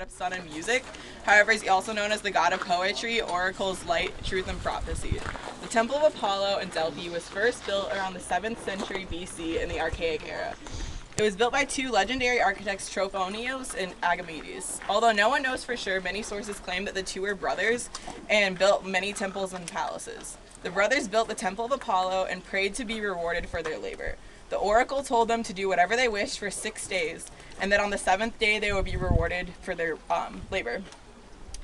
of sun and music. However, he's also known as the god of poetry, oracles, light, truth, and prophecy. The Temple of Apollo in Delphi was first built around the 7th century BC in the Archaic era. It was built by two legendary architects, Trophonios and Agamedes. Although no one knows for sure, many sources claim that the two were brothers and built many temples and palaces. The brothers built the Temple of Apollo and prayed to be rewarded for their labor. The oracle told them to do whatever they wished for 6 days, and that on the 7th day they would be rewarded for their labor.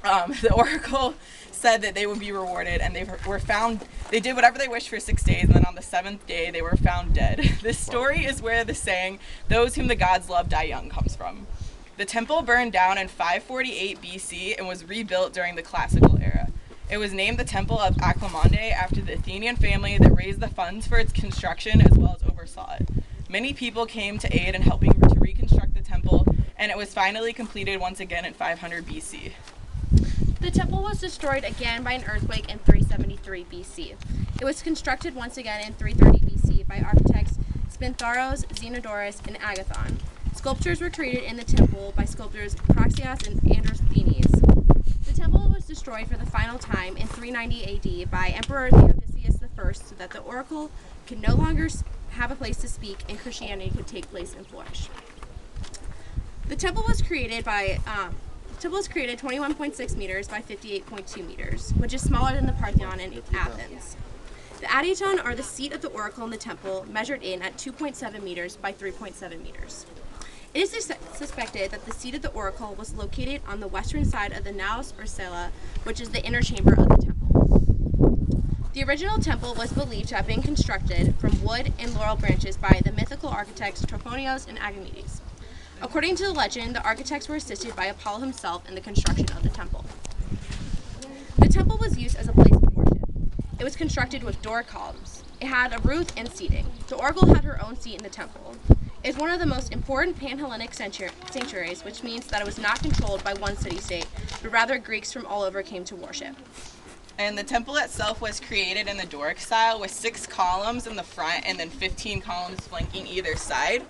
The oracle said that they would be rewarded, and they did whatever they wished for 6 days, and then on the 7th day they were found dead. This story is where the saying, "Those whom the gods love die young," comes from. The temple burned down in 548 BC and was rebuilt during the Classical era. It was named the Temple of Aklamonde after the Athenian family that raised the funds for its construction as well as oversaw it. Many people came to aid in helping to reconstruct the temple, and it was finally completed once again in 500 BC. The temple was destroyed again by an earthquake in 373 BC. It was constructed once again in 330 BC by architects Spintharos, Zenodorus, and Agathon. Sculptures were created in the temple by sculptors Praxias and Androsthenes. The temple was destroyed for the final time in 390 AD by Emperor Theodosius I so that the oracle could no longer have a place to speak and Christianity could take place and flourish. The temple was created 21.6 meters by 58.2 meters, which is smaller than the Parthenon in Athens. The Adyton, or the seat of the oracle in the temple, measured in at 2.7 meters by 3.7 meters. It is suspected that the seat of the oracle was located on the western side of the naos or cella, which is the inner chamber of the temple. The original temple was believed to have been constructed from wood and laurel branches by the mythical architects Trophonios and Agamedes. According to the legend, the architects were assisted by Apollo himself in the construction of the temple. The temple was used as a place of worship. It was constructed with Doric columns. It had a roof and seating. The oracle had her own seat in the temple. It is one of the most important Pan-Hellenic sanctuaries, which means that it was not controlled by one city-state, but rather Greeks from all over came to worship. And the temple itself was created in the Doric style with 6 columns in the front and then 15 columns flanking either side.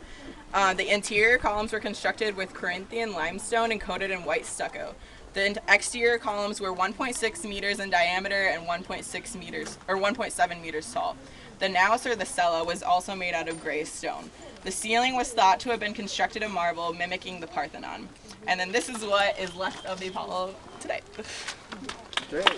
The interior columns were constructed with Corinthian limestone and coated in white stucco. The exterior columns were 1.6 meters in diameter and 1.7 meters tall. The naos, or the cella, was also made out of gray stone. The ceiling was thought to have been constructed of marble, mimicking the Parthenon. And then this is what is left of the Apollo today. Great.